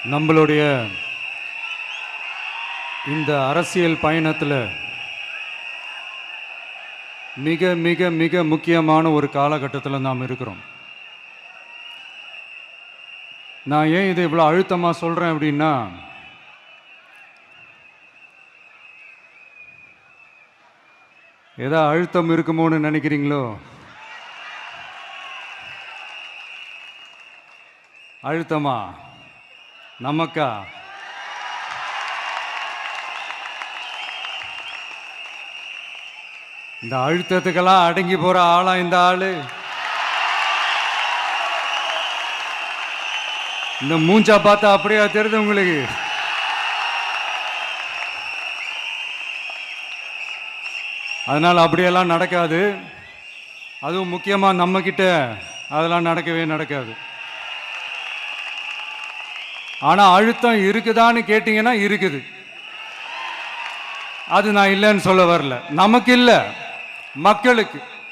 நம்மளுடைய இந்த அரசியல் பயணத்தில் மிக மிக மிக முக்கியமான ஒரு காலகட்டத்தில் நாம் இருக்கிறோம். நான் ஏன் இதை இவ்வளோ அழுத்தமாக சொல்கிறேன் அப்படின்னா, ஏதோ அழுத்தம் இருக்குமோன்னு நினைக்கிறீங்களோ? அழுத்தமா நமக்கா? இந்த அழுத்தத்துக்கெல்லாம் அடங்கி போற ஆளா இந்த ஆளு? இந்த மூஞ்சா பார்த்தா அப்படியே தெரியுது உங்களுக்கு? அதனால் அப்படியெல்லாம் நடக்காது. அதுவும் முக்கியமாக நம்ம கிட்ட அதெல்லாம் நடக்கவே நடக்காது. ஆனால் அழுத்தம் இருக்குதான்னு கேட்டிங்கன்னா இருக்குது. அது நான் இல்லைன்னு சொல்ல வரல. நமக்கு இல்லை, மக்களுக்கு.